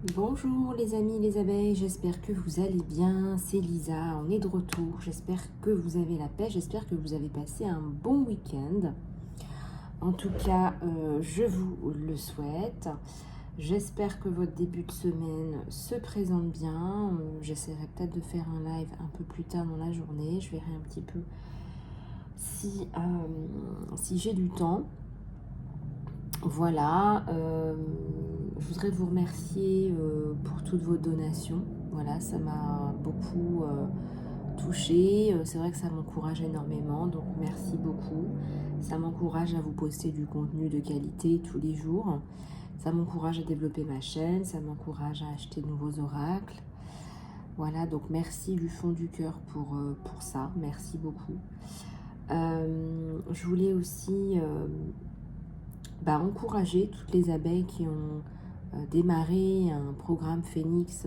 Bonjour les amis, les abeilles, j'espère que vous allez bien, c'est Lisa, on est de retour, j'espère que vous avez la paix, j'espère que vous avez passé un bon week-end. En tout cas, je vous le souhaite. J'espère que votre début de semaine se présente bien. J'essaierai peut-être de faire un live un peu plus tard dans la journée, je verrai un petit peu si j'ai du temps. Voilà, je voudrais vous remercier pour toutes vos donations. Voilà, ça m'a beaucoup touchée. C'est vrai que ça m'encourage énormément, donc merci beaucoup. Ça m'encourage à vous poster du contenu de qualité tous les jours. Ça m'encourage à développer ma chaîne, ça m'encourage à acheter de nouveaux oracles. Voilà, donc merci du fond du cœur pour ça. Merci beaucoup. Je voulais aussi encourager toutes les abeilles qui ont démarré un programme Phénix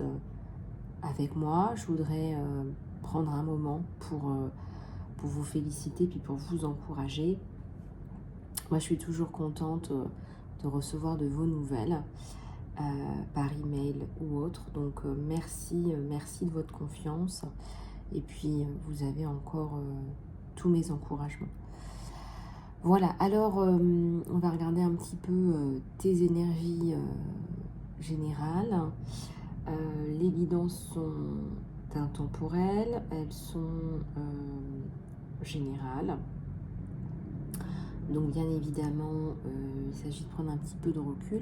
avec moi. Je voudrais prendre un moment pour vous féliciter puis pour vous encourager. Moi, je suis toujours contente de recevoir de vos nouvelles par email ou autre. Donc, merci de votre confiance. Et puis, vous avez encore tous mes encouragements. Voilà, alors on va regarder un petit peu tes énergies générales. Les guidances sont intemporelles, elles sont générales. Donc bien évidemment, il s'agit de prendre un petit peu de recul.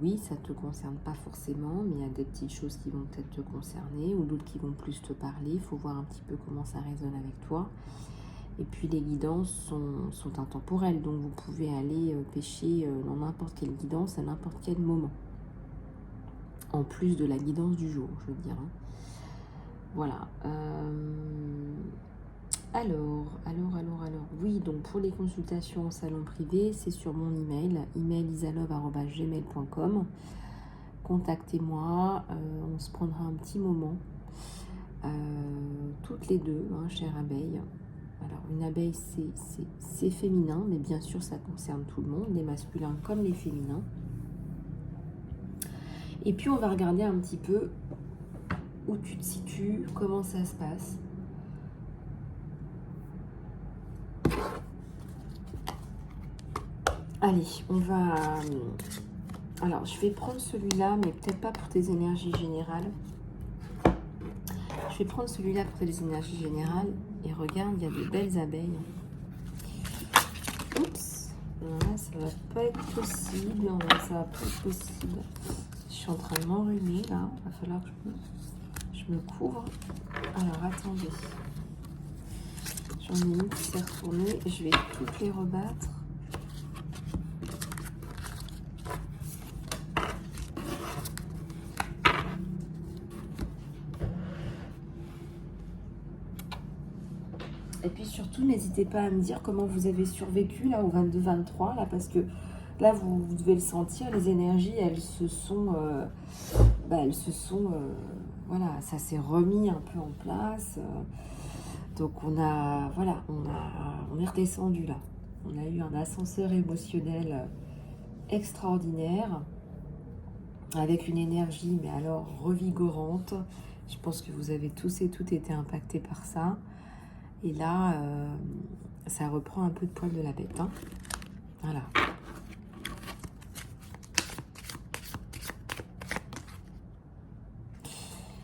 Oui, ça ne te concerne pas forcément, mais il y a des petites choses qui vont peut-être te concerner ou d'autres qui vont plus te parler. Il faut voir un petit peu comment ça résonne avec toi. Et puis les guidances sont intemporelles, donc vous pouvez aller pêcher dans n'importe quelle guidance à n'importe quel moment. En plus de la guidance du jour, je veux dire. Voilà. Alors. Oui, donc pour les consultations en salon privé, c'est sur mon email isalove@gmail.com. Contactez-moi, on se prendra un petit moment. Toutes les deux, chère abeille. Alors, une abeille, c'est féminin, mais bien sûr, ça concerne tout le monde, les masculins comme les féminins. Et puis, on va regarder un petit peu où tu te situes, comment ça se passe. Allez, on va... Alors, je vais prendre celui-là, mais peut-être pas pour tes énergies générales. Je vais prendre celui-là pour tes énergies générales. Et regarde, il y a de belles abeilles. Oups, là, ça va pas être possible. Ça va pas être possible. Je suis en train de m'enrhumer, là. Il va falloir que je me couvre. Alors, attendez. J'en ai une qui s'est retournée. Je vais toutes les rebattre. Et puis surtout, n'hésitez pas à me dire comment vous avez survécu là au 22-23, là, parce que là, vous devez le sentir, les énergies, elles se sont... voilà, ça s'est remis un peu en place. Donc on a... Voilà, on est redescendu là. On a eu un ascenseur émotionnel extraordinaire, avec une énergie, mais alors revigorante. Je pense que vous avez tous et toutes été impactés par ça. Et là, ça reprend un peu de poil de la bête. Voilà.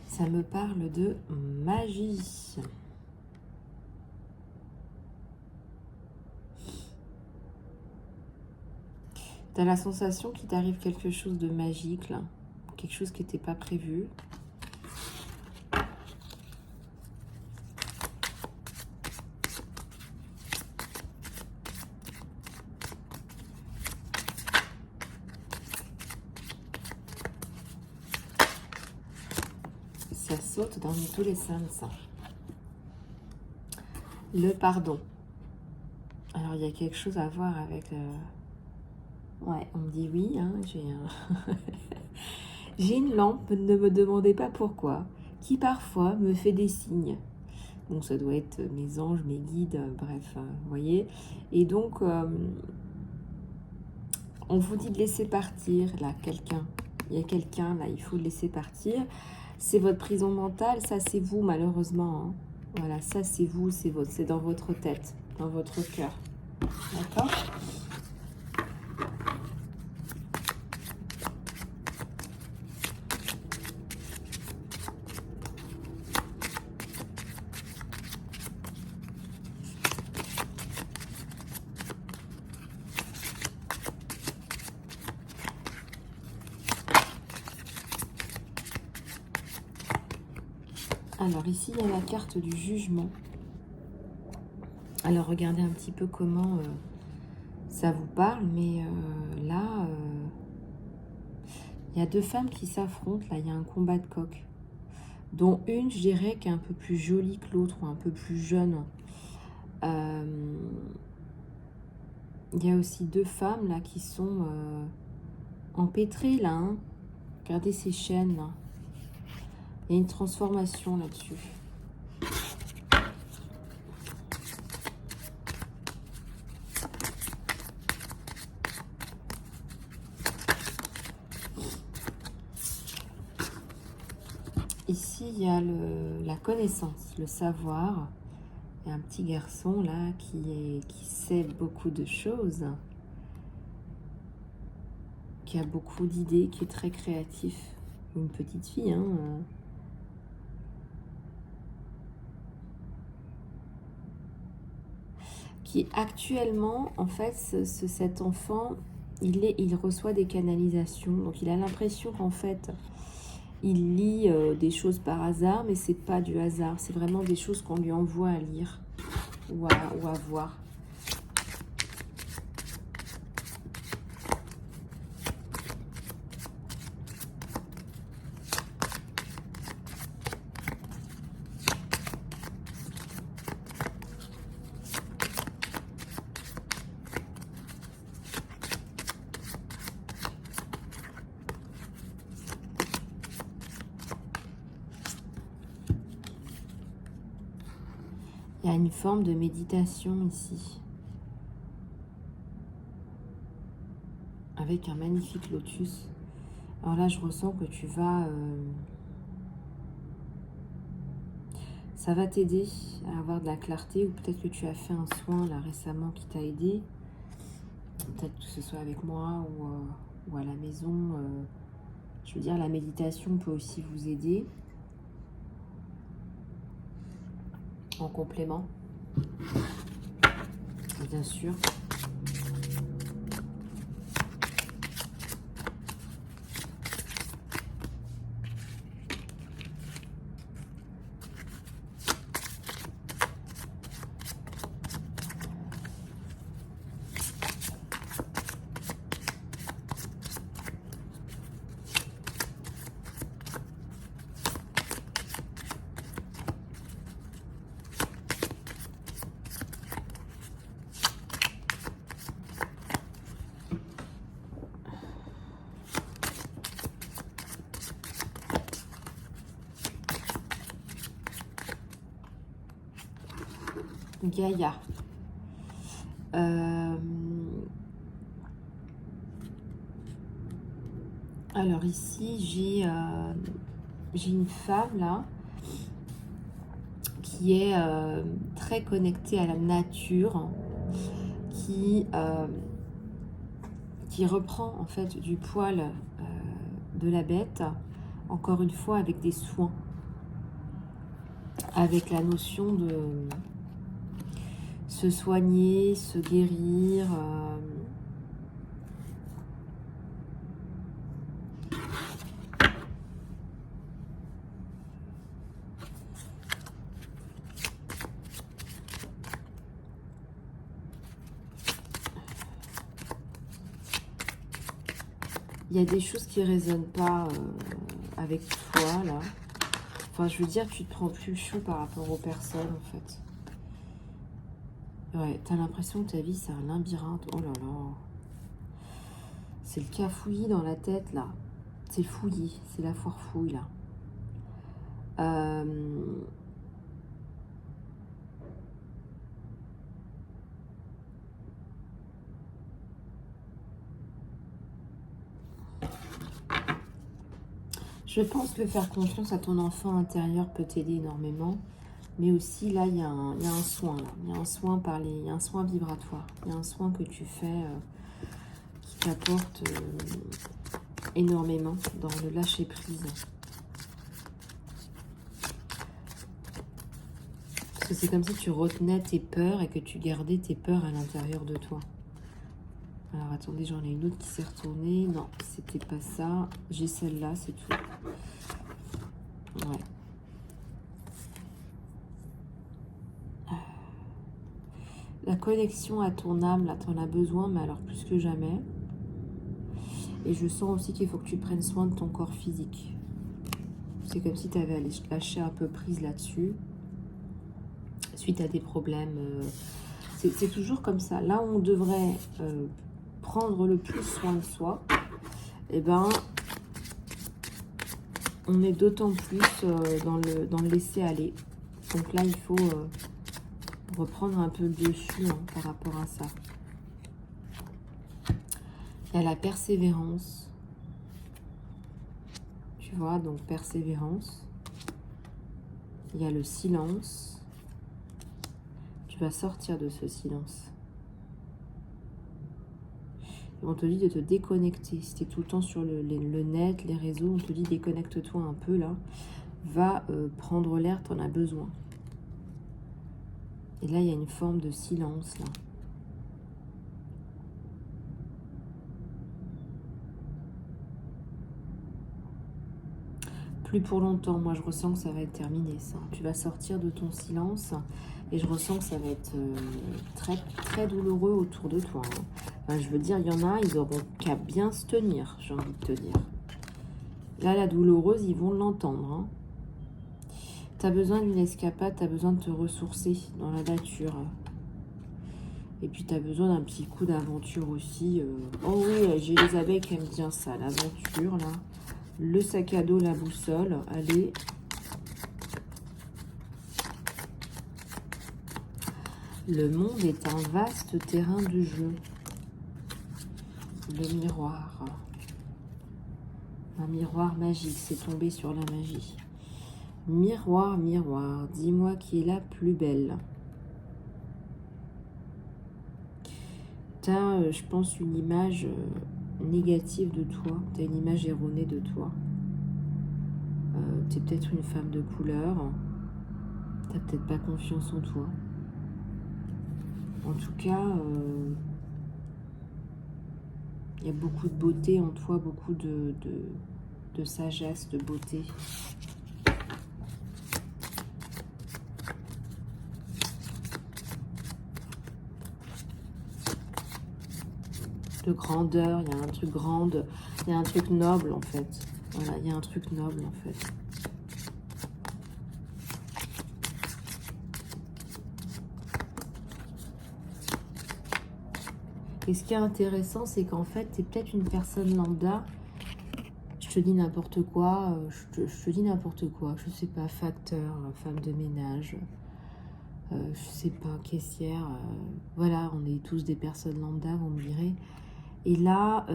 Ça me parle de magie. Tu as la sensation qu'il t'arrive quelque chose de magique, là. Quelque chose qui n'était pas prévu. Ça saute dans tous les sens. Le pardon. Alors, il y a quelque chose à voir avec... Ouais, on me dit oui, j'ai une lampe, ne me demandez pas pourquoi, qui parfois me fait des signes. Donc ça doit être mes anges, mes guides, bref, vous voyez. Et donc, on vous dit de laisser partir, là, quelqu'un. Il y a quelqu'un, là, il faut le laisser partir. C'est votre prison mentale, ça c'est vous, malheureusement. Hein. Voilà, ça c'est vous, c'est dans votre tête, dans votre cœur. D'accord ? Alors ici, il y a la carte du jugement. Alors regardez un petit peu comment ça vous parle, mais là, il y a deux femmes qui s'affrontent. Là, il y a un combat de coq, dont une, je dirais, qui est un peu plus jolie que l'autre, ou un peu plus jeune. Il y a aussi deux femmes là qui sont empêtrées là. Hein. Regardez ces chaînes là. Il y a une transformation là-dessus. Ici, il y a la connaissance, le savoir. Il y a un petit garçon là qui sait beaucoup de choses, qui a beaucoup d'idées, qui est très créatif. Une petite fille, hein. Qui actuellement, en fait, cet enfant, il reçoit des canalisations. Donc, il a l'impression qu'en fait, il lit des choses par hasard, mais c'est pas du hasard. C'est vraiment des choses qu'on lui envoie à lire ou à voir. Il y a une forme de méditation ici. Avec un magnifique lotus. Alors là, je ressens que tu vas... ça va t'aider à avoir de la clarté. Ou peut-être que tu as fait un soin là récemment qui t'a aidé. Peut-être que ce soit avec moi ou à la maison. Je veux dire, la méditation peut aussi vous aider. En complément, bien sûr. Gaïa. Alors ici, j'ai une femme là qui est très connectée à la nature, qui reprend en fait du poil de la bête, encore une fois avec des soins, avec la notion de se soigner, se guérir. Il y a des choses qui ne résonnent pas avec toi, là. Enfin, je veux dire, tu te prends plus chaud par rapport aux personnes, en fait. Ouais, t'as l'impression que ta vie, c'est un labyrinthe. Oh là là. C'est le cafouillis dans la tête, là. C'est le fouillis. C'est la foire fouille, là. Je pense que faire confiance à ton enfant intérieur peut t'aider énormément. Mais aussi, là, il y a un soin. Là. Il y a un soin il y a un soin vibratoire. Il y a un soin que tu fais qui t'apporte énormément dans le lâcher-prise. Parce que c'est comme si tu retenais tes peurs et que tu gardais tes peurs à l'intérieur de toi. Alors, attendez, j'en ai une autre qui s'est retournée. Non, c'était pas ça. J'ai celle-là, c'est tout. Ouais. La connexion à ton âme, là, t'en as besoin, mais alors plus que jamais. Et je sens aussi qu'il faut que tu prennes soin de ton corps physique. C'est comme si tu avais lâché un peu prise là-dessus. Suite à des problèmes. C'est toujours comme ça. Là où on devrait prendre le plus soin de soi, eh ben, on est d'autant plus dans le laisser aller. Donc là, il faut reprendre un peu le dessus par rapport à ça. Il y a la persévérance. Tu vois, donc persévérance. Il y a le silence. Tu vas sortir de ce silence. Et on te dit de te déconnecter. Si tu es tout le temps sur le net, les réseaux, on te dit déconnecte-toi un peu là. Va prendre l'air, tu en as besoin. Et là, il y a une forme de silence là. Plus pour longtemps, moi je ressens que ça va être terminé ça. Tu vas sortir de ton silence et je ressens que ça va être très, très douloureux autour de toi. Enfin, je veux dire, il y en a, ils auront qu'à bien se tenir, j'ai envie de te dire. Là, la douloureuse, ils vont l'entendre. Tu as besoin d'une escapade, tu as besoin de te ressourcer dans la nature. Et puis tu as besoin d'un petit coup d'aventure aussi. Oh oui, j'ai les abeilles qui aiment bien ça, l'aventure là. Le sac à dos, la boussole, allez. Le monde est un vaste terrain de jeu. Le miroir. Un miroir magique, c'est tombé sur la magie. Miroir, miroir, dis-moi qui est la plus belle. Tu as, je pense, une image négative de toi. Tu as une image erronée de toi. Tu es peut-être une femme de couleur. Tu n'as peut-être pas confiance en toi. En tout cas, il y a beaucoup de beauté en toi, beaucoup de sagesse, de beauté. De grandeur, il y a un truc grande, il y a un truc noble en fait. Voilà, il y a un truc noble en fait. Et ce qui est intéressant, c'est qu'en fait, tu es peut-être une personne lambda. Je te dis n'importe quoi, je te dis n'importe quoi, je sais pas, facteur, femme de ménage, je sais pas, caissière, voilà, on est tous des personnes lambda, vous me direz. Et là,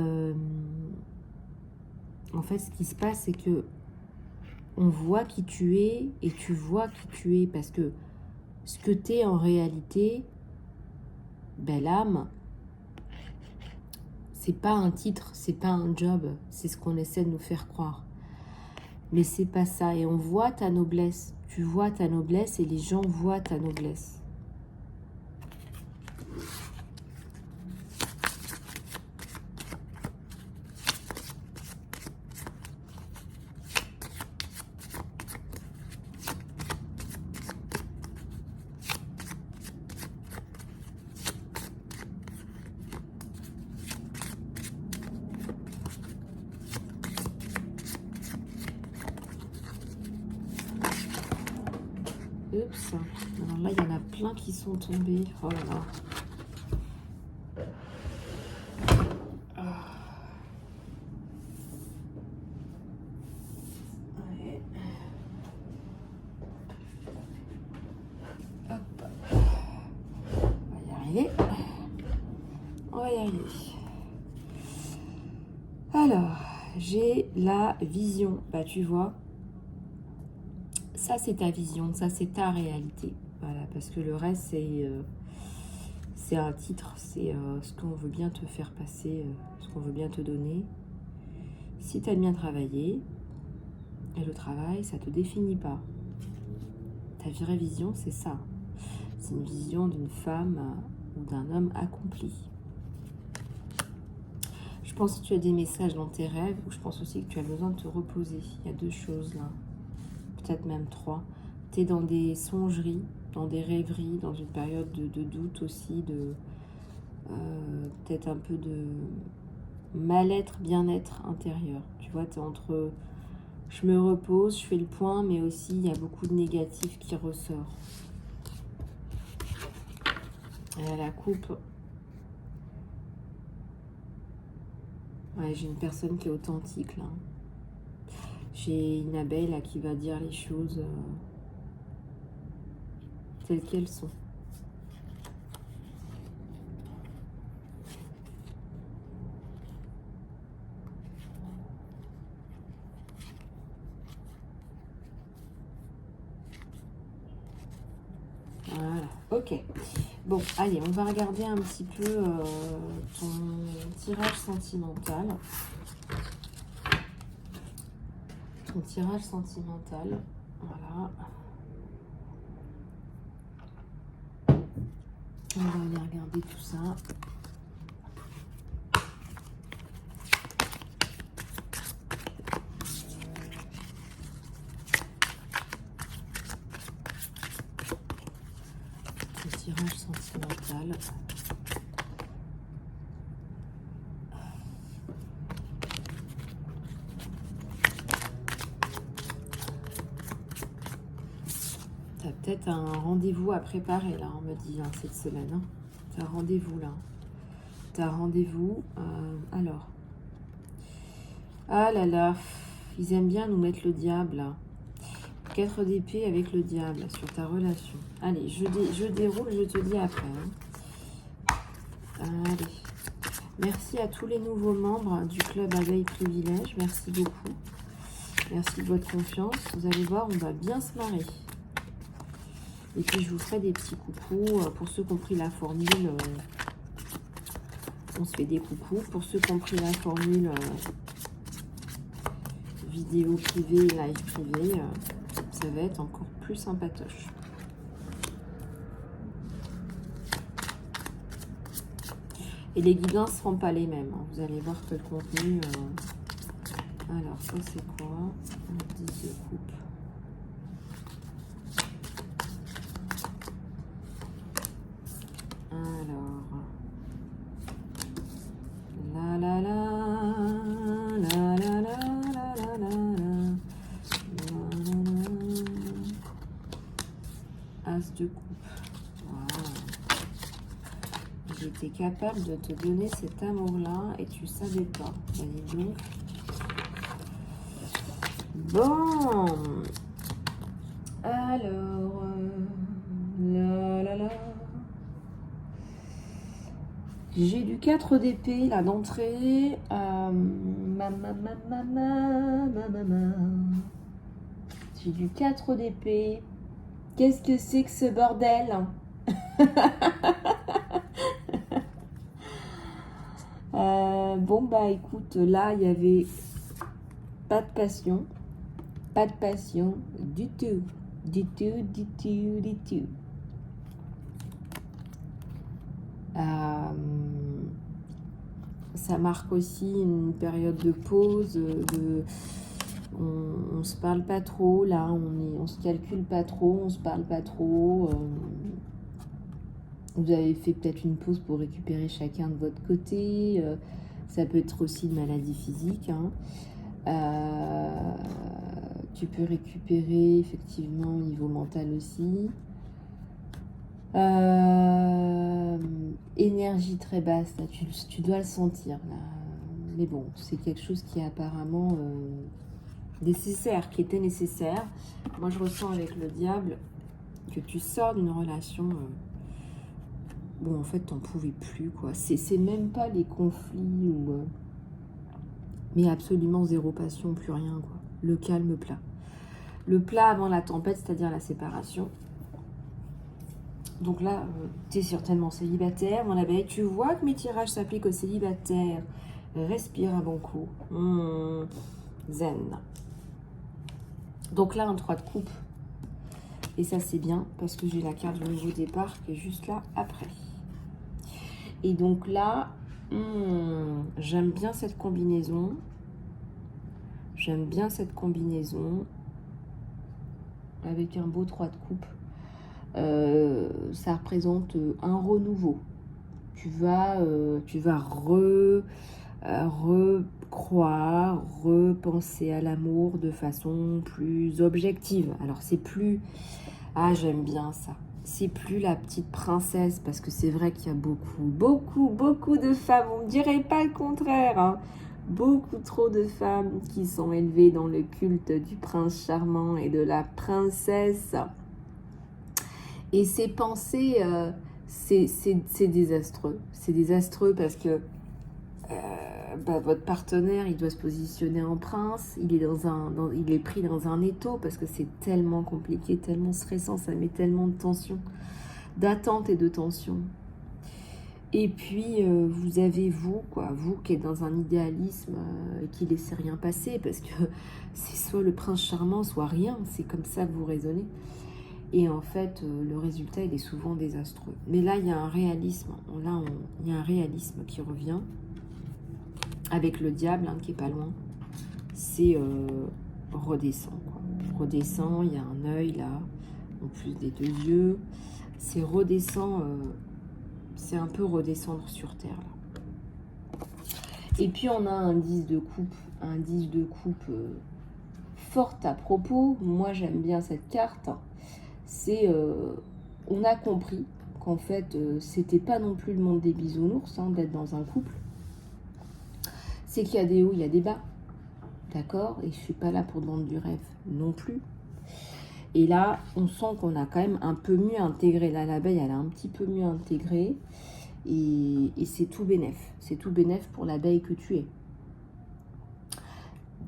en fait, ce qui se passe, c'est que on voit qui tu es et tu vois qui tu es, parce que ce que tu es en réalité, belle âme, c'est pas un titre, c'est pas un job, c'est ce qu'on essaie de nous faire croire. Mais c'est pas ça, et on voit ta noblesse, tu vois ta noblesse et les gens voient ta noblesse. Oups, alors là il y en a plein qui sont tombés, oh là là. On va y arriver. Alors, J'ai la vision. Bah, tu vois, ça c'est ta vision, ça c'est ta réalité. Voilà, parce que le reste c'est un titre, c'est ce qu'on veut bien te faire passer, ce qu'on veut bien te donner. Si tu as bien travaillé, et le travail, ça ne te définit pas. Ta vraie vision, c'est ça. C'est une vision d'une femme ou d'un homme accompli. Je pense que tu as des messages dans tes rêves, ou je pense aussi que tu as besoin de te reposer. Il y a 2 choses là, peut-être même 3. Tu es dans des songeries, dans des rêveries, dans une période de doute aussi, de peut-être un peu de mal-être, bien-être intérieur. Tu vois, tu es entre je me repose, je fais le point, mais aussi il y a beaucoup de négatifs qui ressort. Et à la coupe, ouais, j'ai une personne qui est authentique là. J'ai une abeille là qui va dire les choses telles qu'elles sont. Voilà, ok. Bon, allez, on va regarder un petit peu ton tirage sentimental. Ton tirage sentimental, voilà. On va aller regarder tout ça. Ton tirage sentimental. T'as peut-être un rendez-vous à préparer là, on me dit, hein, cette semaine. Hein. T'as un rendez-vous là. T'as un rendez-vous. Alors. Ah là là. Ils aiment bien nous mettre le diable là. 4 d'épée avec le diable sur ta relation. Allez, je déroule, je te dis après. Hein. Allez. Merci à tous les nouveaux membres du club Abeille Privilège. Merci beaucoup. Merci de votre confiance. Vous allez voir, on va bien se marrer. Et puis, je vous ferai des petits coucous. Pour ceux qui ont pris la formule, on se fait des coucous. Pour ceux qui ont pris la formule vidéo privée, live privé, ça va être encore plus sympatoche. Et les guidons ne seront pas les mêmes. Hein. Vous allez voir que le contenu... Alors, ça c'est quoi? 10 de coupe. Alors... La la la... La la la la la la la... As de coupe. J'étais capable de te donner cet amour-là et tu savais pas. Allez donc. Bon. Alors. Là, là, là. J'ai du 4 d'épée là d'entrée. J'ai du 4 d'épée. Qu'est-ce que c'est que ce bordel? Bon bah écoute, là il y avait pas de passion du tout, du tout, du tout, du tout. Ça marque aussi une période de pause, on se parle pas trop, là on se calcule pas trop, on se parle pas trop. Vous avez fait peut-être une pause pour récupérer chacun de votre côté. Ça peut être aussi une maladie physique. Hein. Tu peux récupérer effectivement au niveau mental aussi. Énergie très basse, là, tu dois le sentir. Là. Mais bon, c'est quelque chose qui est apparemment nécessaire, qui était nécessaire. Moi, je ressens avec le diable que tu sors d'une relation... Bon, en fait, t'en pouvais plus, quoi. C'est même pas les conflits ou... Mais absolument zéro passion, plus rien, quoi. Le calme plat. Le plat avant la tempête, c'est-à-dire la séparation. Donc là, tu es certainement célibataire, mon abeille. Tu vois que mes tirages s'appliquent aux célibataires. Respire un bon coup. Zen. Donc là, un 3 de coupe. Et ça, c'est bien parce que j'ai la carte du nouveau départ qui est juste là après. Et donc là, j'aime bien cette combinaison. J'aime bien cette combinaison. Avec un beau 3 de coupe. Ça représente un renouveau. Tu vas recroire, repenser à l'amour de façon plus objective. Alors c'est plus... Ah, j'aime bien ça. C'est plus la petite princesse, parce que c'est vrai qu'il y a beaucoup de femmes, on ne dirait pas le contraire, hein. Beaucoup trop de femmes qui sont élevées dans le culte du prince charmant et de la princesse. Et ces pensées, c'est désastreux. C'est désastreux parce que votre partenaire, il doit se positionner en prince. Il est, il est pris dans un étau parce que c'est tellement compliqué, tellement stressant. Ça met tellement de tension, d'attente et de tension. Et puis, vous avez vous qui êtes dans un idéalisme qui ne laissez rien passer parce que c'est soit le prince charmant, soit rien. C'est comme ça que vous raisonnez. Et en fait, le résultat, il est souvent désastreux. Mais là, il y a un réalisme. Il y a un réalisme qui revient avec le diable qui est pas loin. C'est redescend, quoi. Redescend, il y a un œil là, en plus des 2 yeux. C'est redescend, c'est un peu redescendre sur terre là. Et puis on a un 10 de coupe, fort à propos. Moi, j'aime bien cette carte. C'est on a compris qu'en fait c'était pas non plus le monde des bisounours d'être dans un couple. C'est qu'il y a des hauts, il y a des bas, d'accord, et je suis pas là pour vendre du rêve non plus. Et là on sent qu'on a quand même un peu mieux intégré, là l'abeille elle a un petit peu mieux intégré, et c'est tout bénef pour l'abeille que tu es.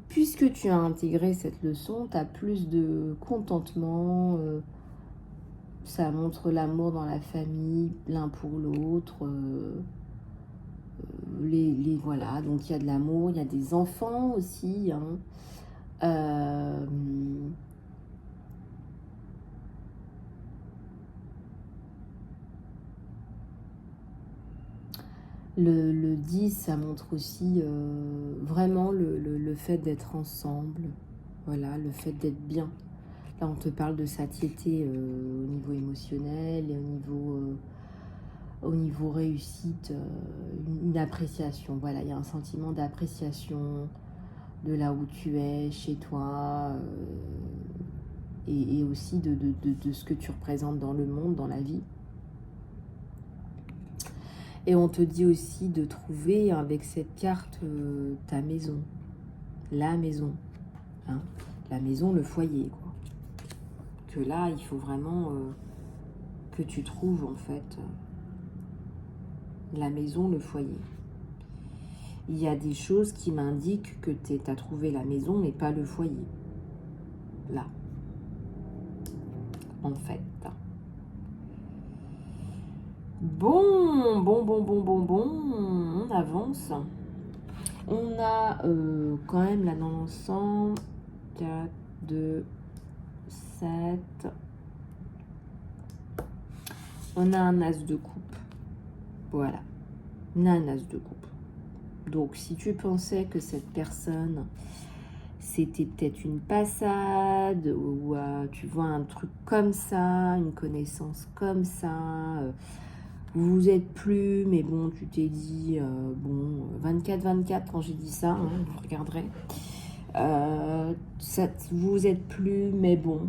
Puisque tu as intégré cette leçon, tu as plus de contentement. Ça montre l'amour dans la famille, l'un pour l'autre. Voilà, donc il y a de l'amour, il y a des enfants aussi. Le 10, ça montre aussi vraiment le fait d'être ensemble. Voilà, le fait d'être bien. Là, on te parle de satiété au niveau émotionnel et au niveau réussite, une appréciation. Voilà, il y a un sentiment d'appréciation de là où tu es, chez toi, et aussi de ce que tu représentes dans le monde, dans la vie. Et on te dit aussi de trouver avec cette carte ta maison, la maison, la maison, le foyer, quoi. Que là, il faut vraiment que tu trouves en fait la maison, le foyer. Il y a des choses qui m'indiquent que tu as trouvé la maison, mais pas le foyer. Là. En fait. Bon. On avance. On a quand même là dans l'ensemble 4, 2, 7. On a un as de coupe. Voilà. On a un as de coupe. Donc, si tu pensais que cette personne, c'était peut-être une passade, ou tu vois un truc comme ça, une connaissance comme ça, vous êtes plus, mais bon, tu t'es dit, 24-24 quand j'ai dit ça, vous regarderez. Vous êtes plus, mais bon,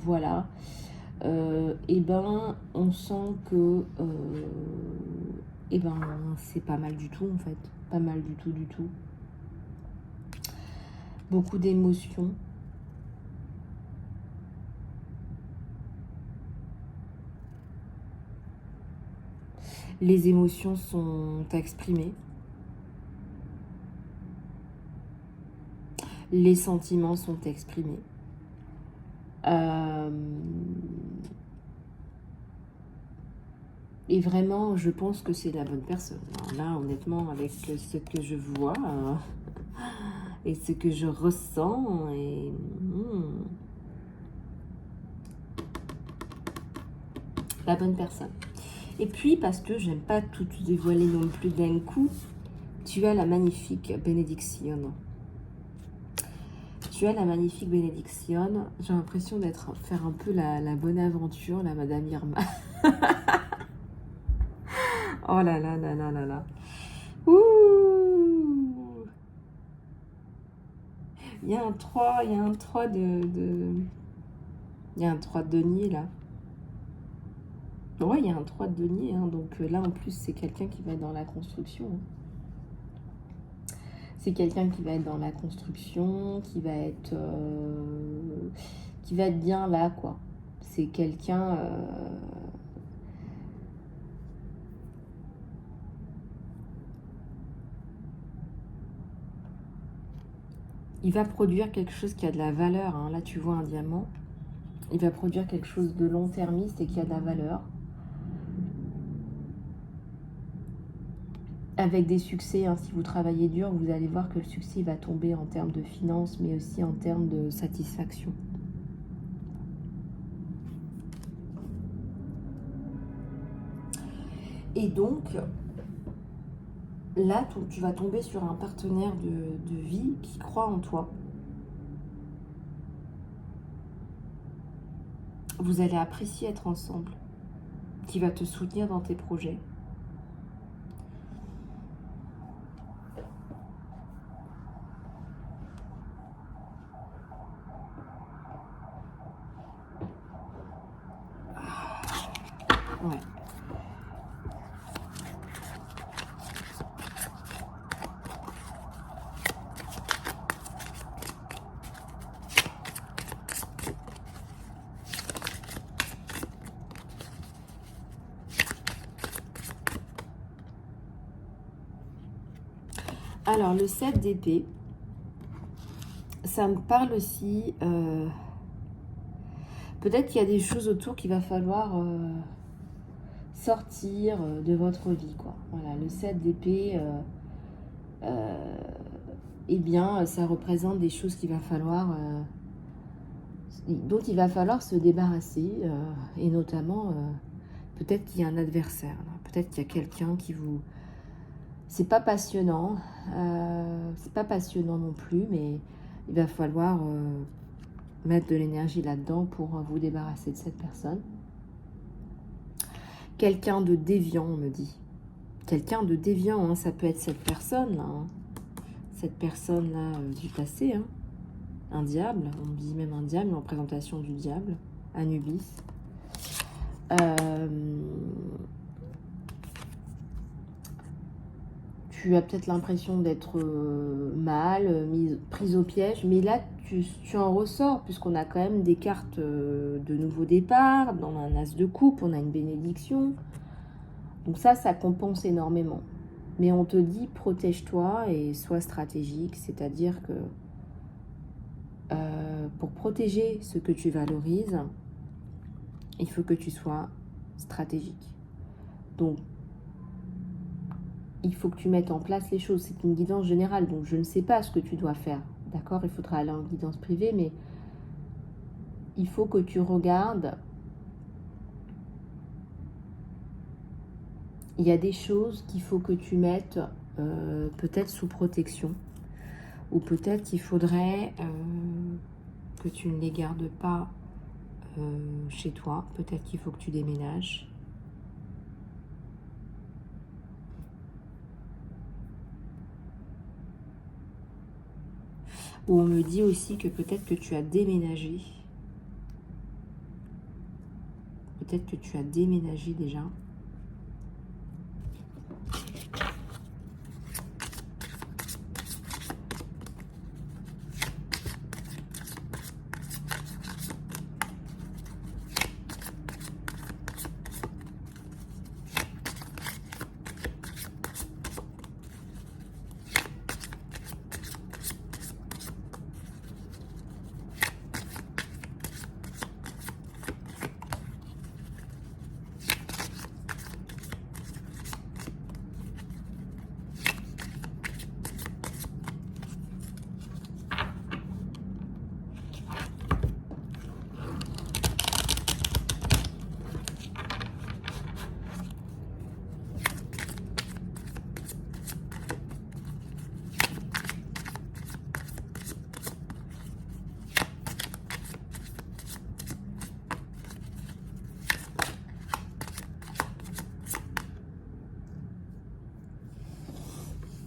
voilà. Et ben, on sent que c'est pas mal du tout en fait, pas mal du tout. Beaucoup d'émotions. Les émotions sont exprimées. Les sentiments sont exprimés. Et vraiment, je pense que c'est la bonne personne. Alors là, honnêtement, avec ce que je vois et ce que je ressens, et la bonne personne. Et puis, parce que j'aime pas tout dévoiler non plus d'un coup, tu as la magnifique bénédiction. Tu as la magnifique bénédiction. J'ai l'impression faire un peu la bonne aventure, la Madame Irma. Oh là là là là là là. Ouh. Il y a un 3, il y a un 3 il y a un 3 de denier là. Ouais, il y a un 3 de denier, hein, donc là en plus c'est quelqu'un qui va être dans la construction. Hein. C'est quelqu'un qui va être dans la construction, qui va être bien là, quoi. C'est quelqu'un... il va produire quelque chose qui a de la valeur. Hein. Là, tu vois un diamant. Il va produire quelque chose de long-termiste et qui a de la valeur. Avec des succès, hein, si vous travaillez dur, vous allez voir que le succès va tomber en termes de finances, mais aussi en termes de satisfaction. Et donc, là, tu vas tomber sur un partenaire de vie qui croit en toi. Vous allez apprécier être ensemble, qui va te soutenir dans tes projets. Ouais. Alors, le 7 d'épée, ça me parle aussi... peut-être qu'il y a des choses autour qu'il va falloir sortir de votre vie, quoi. Voilà, le 7 d'épée, eh bien, ça représente des choses qu'il va falloir... dont il va falloir se débarrasser, et notamment, peut-être qu'il y a un adversaire, peut-être qu'il y a quelqu'un qui vous... C'est pas passionnant non plus, mais il va falloir mettre de l'énergie là-dedans pour vous débarrasser de cette personne. Quelqu'un de déviant, on me dit. Quelqu'un de déviant, hein, ça peut être cette personne-là, hein. Cette personne-là du passé, hein. Un diable, on me dit même un diable, une représentation du diable, Anubis. Tu as peut-être l'impression d'être mal, prise au piège, mais là, tu en ressors, puisqu'on a quand même des cartes de nouveau départ, dans un as de coupe, on a une bénédiction. Donc ça compense énormément. Mais on te dit, protège-toi et sois stratégique, c'est-à-dire que pour protéger ce que tu valorises, il faut que tu sois stratégique. Donc, il faut que tu mettes en place les choses. C'est une guidance générale, donc je ne sais pas ce que tu dois faire. D'accord? Il faudra aller en guidance privée, mais il faut que tu regardes. Il y a des choses qu'il faut que tu mettes peut-être sous protection. Ou peut-être qu'il faudrait que tu ne les gardes pas chez toi. Peut-être qu'il faut que tu déménages. Ou on me dit aussi que peut-être que tu as déménagé. Peut-être que tu as déménagé déjà.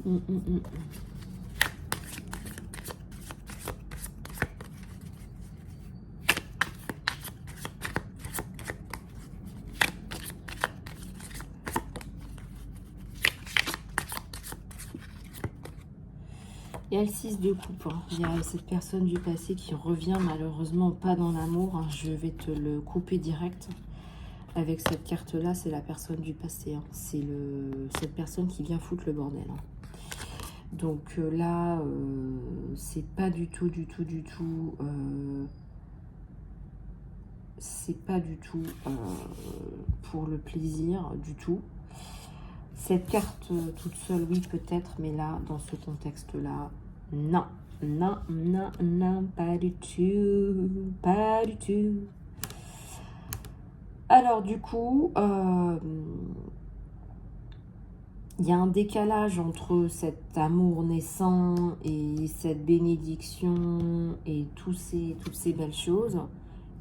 Il y a le 6 de coupe, hein. Il y a cette personne du passé qui revient malheureusement pas dans l'amour, hein. Je vais te le couper direct. Avec cette carte-là, c'est la personne du passé, hein. C'est cette personne qui vient foutre le bordel, hein. Donc là, c'est pas du tout, c'est pas du tout pour le plaisir, du tout. Cette carte toute seule, oui, peut-être, mais là, dans ce contexte-là, non. Non, non, non, pas du tout. Pas du tout. Alors, du coup, il y a un décalage entre cet amour naissant et cette bénédiction et toutes ces belles choses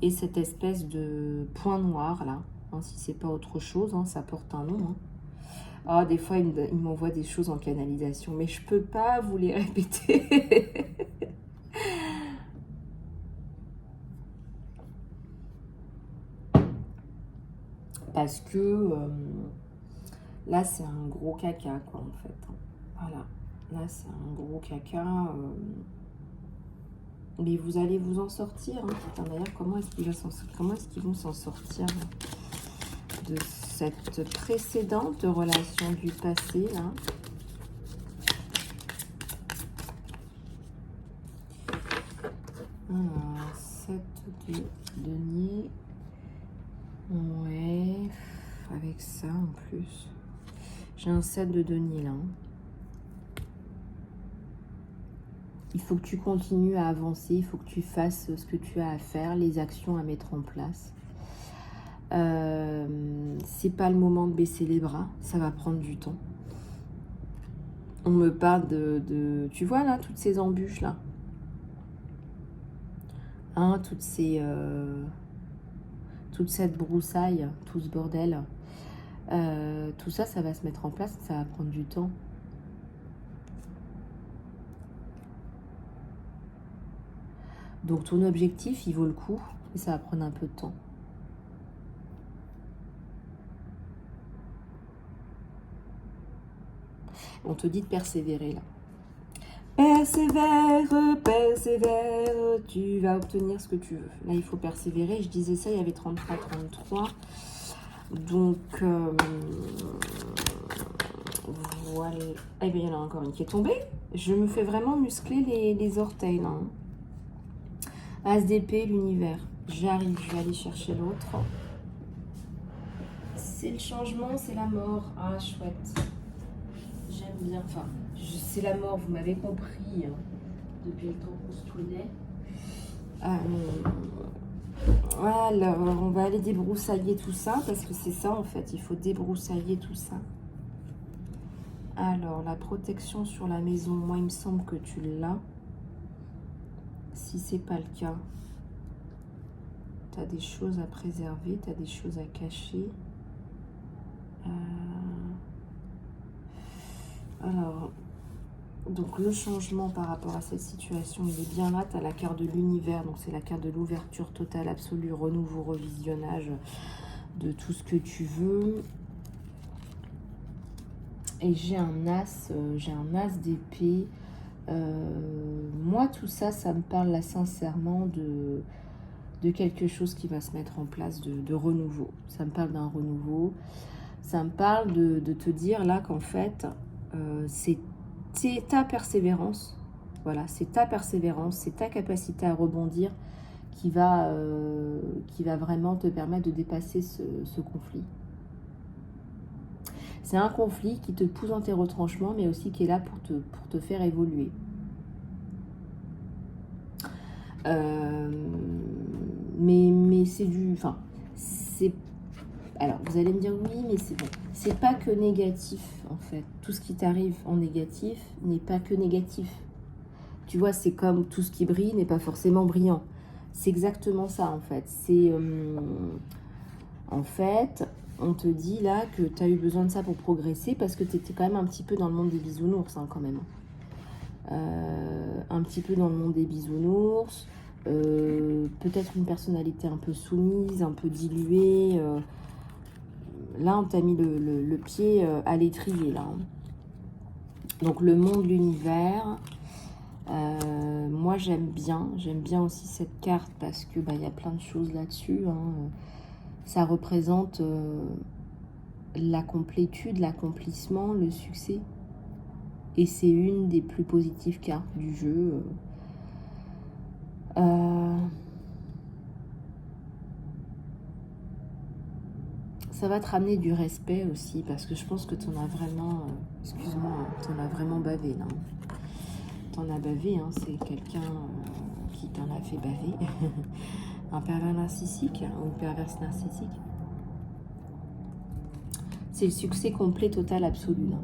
et cette espèce de point noir, là. Hein, si c'est pas autre chose, hein, ça porte un nom, hein. Ah, des fois, il m'envoie des choses en canalisation, mais je peux pas vous les répéter. Parce que là, c'est un gros caca, quoi, en fait. Voilà. Là, c'est un gros caca. Mais vous allez vous en sortir. Hein. Putain, d'ailleurs, comment est-ce qu'ils vont s'en sortir de cette précédente relation du passé, là? Alors, 7 de denier. Ouais, avec ça en plus. J'ai un 7 de denier là. Il faut que tu continues à avancer, il faut que tu fasses ce que tu as à faire, les actions à mettre en place. C'est pas le moment de baisser les bras, ça va prendre du temps. On me parle de tu vois là, toutes ces embûches là. Hein, toute cette broussaille, tout ce bordel. Tout ça, ça va se mettre en place, ça va prendre du temps. Donc ton objectif, il vaut le coup, et ça va prendre un peu de temps. On te dit de persévérer là. Persévère, persévère, tu vas obtenir ce que tu veux. Là, il faut persévérer. Je disais ça, il y avait 33, 33. Donc, voilà. Eh bien, il y en a encore une qui est tombée. Je me fais vraiment muscler les orteils là. Hein. As d'épée, l'univers. J'arrive, je vais aller chercher l'autre. C'est le changement, c'est la mort. Ah, chouette. J'aime bien. Enfin, c'est la mort, vous m'avez compris. Hein, depuis le temps qu'on se tournait. Alors, on va aller débroussailler tout ça, parce que c'est ça en fait. Il faut débroussailler tout ça. Alors, la protection sur la maison, moi, il me semble que tu l'as. Si c'est pas le cas, tu as des choses à préserver, tu as des choses à cacher. Alors, donc le changement par rapport à cette situation, il est bien là. Tu as la carte de l'univers, donc c'est la carte de l'ouverture totale, absolue, renouveau, revisionnage de tout ce que tu veux. Et j'ai un as d'épée. Moi, tout ça, ça me parle là sincèrement de quelque chose qui va se mettre en place, de renouveau. Ça me parle d'un renouveau. Ça me parle de te dire là qu'en fait, c'est ta persévérance. Voilà, c'est ta persévérance, c'est ta capacité à rebondir qui va vraiment te permettre de dépasser ce conflit. C'est un conflit qui te pousse dans tes retranchements, mais aussi qui est là pour te faire évoluer. Mais c'est du... Enfin, c'est... Alors, vous allez me dire oui, mais c'est bon. C'est pas que négatif, en fait. Tout ce qui t'arrive en négatif n'est pas que négatif. Tu vois, c'est comme tout ce qui brille n'est pas forcément brillant. C'est exactement ça, en fait. C'est... en fait, on te dit là que tu as eu besoin de ça pour progresser parce que tu étais quand même un petit peu dans le monde des bisounours, hein, quand même. Un petit peu dans le monde des bisounours. Peut-être une personnalité un peu soumise, un peu diluée. Là, on t'a mis le pied à l'étrier, là. Donc, le monde, l'univers. Moi, j'aime bien aussi cette carte parce que y a plein de choses là-dessus, hein. Ça représente la complétude, l'accomplissement, le succès. Et c'est une des plus positives cartes du jeu. Ça va te ramener du respect aussi, parce que je pense que tu en as vraiment... excuse-moi, tu en as vraiment bavé, là. T'en as bavé, hein, c'est quelqu'un qui t'en a fait baver. Un pervers narcissique ou une perverse narcissique. C'est le succès complet, total, absolu, là.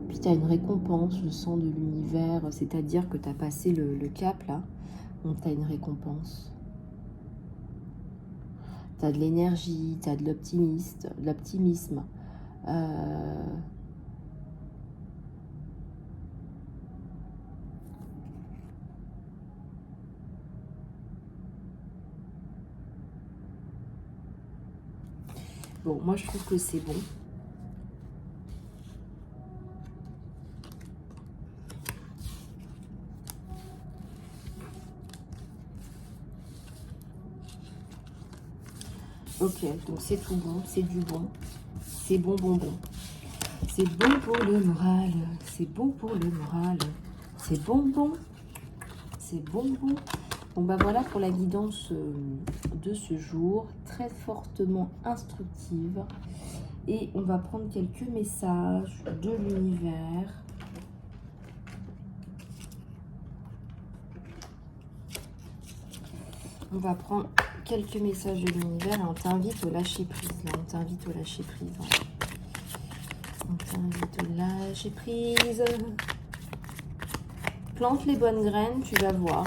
Puis tu as une récompense, je sens, de l'univers, c'est-à-dire que tu as passé le cap, là. Donc tu as une récompense. Tu as de l'énergie, tu as de l'optimisme. Bon, moi je trouve que c'est bon. Ok, donc c'est tout bon, c'est du bon. C'est bon. C'est bon pour le moral, c'est bon pour le moral. C'est bon. C'est bon. Bon, voilà pour la guidance de ce jour, très fortement instructive. Et on va prendre quelques messages de l'univers. On va prendre quelques messages de l'univers et on t'invite au lâcher prise. Là, on t'invite au lâcher prise. On t'invite au lâcher prise. Plante les bonnes graines, tu vas voir.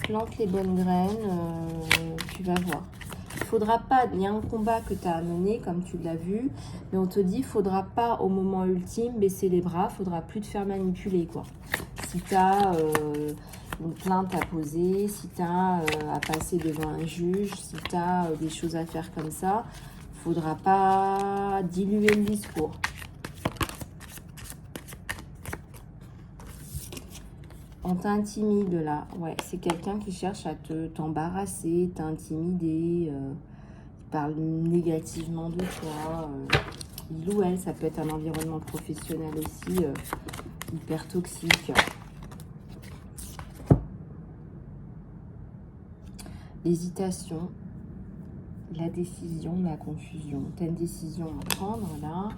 Plante les bonnes graines, tu vas voir. Il faudra pas, il y a un combat que tu as à mener, comme tu l'as vu, mais on te dit, il faudra pas au moment ultime baisser les bras, il faudra plus te faire manipuler, quoi. Si tu as une plainte à poser, si tu as à passer devant un juge, si tu as des choses à faire comme ça, il faudra pas diluer le discours. On t'intimide là, ouais, c'est quelqu'un qui cherche à t'embarrasser, t'intimider, qui parle négativement de toi. Il ou elle, ça peut être un environnement professionnel aussi hyper toxique. L'hésitation, la décision, la confusion. Tu as une décision à prendre là,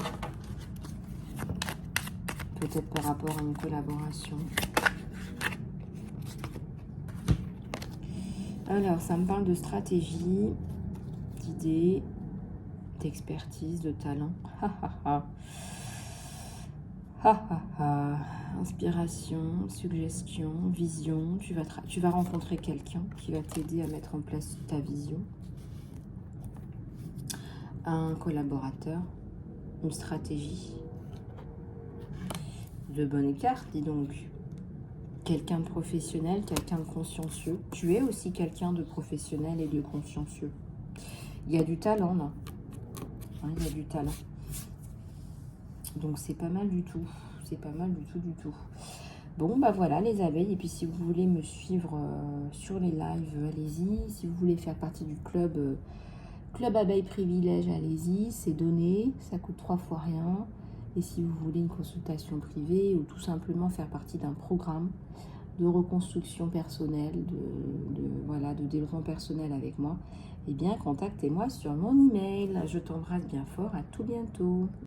peut-être par rapport à une collaboration. Alors, ça me parle de stratégie, d'idées, d'expertise, de talent. Inspiration, suggestion, vision. Tu vas rencontrer quelqu'un qui va t'aider à mettre en place ta vision. Un collaborateur, une stratégie. De bonnes cartes, dis donc. Quelqu'un de professionnel, quelqu'un de consciencieux. Tu es aussi quelqu'un de professionnel et de consciencieux. Il y a du talent, là. Hein, il y a du talent. Donc, c'est pas mal du tout. C'est pas mal du tout. Bon, voilà, les abeilles. Et puis, si vous voulez me suivre sur les lives, allez-y. Si vous voulez faire partie du club, Club Abeille Privilège, allez-y. C'est donné. Ça coûte 3 fois rien. Et si vous voulez une consultation privée ou tout simplement faire partie d'un programme de reconstruction personnelle, de développement personnel avec moi, eh bien, contactez-moi sur mon email. Je t'embrasse bien fort. À tout bientôt.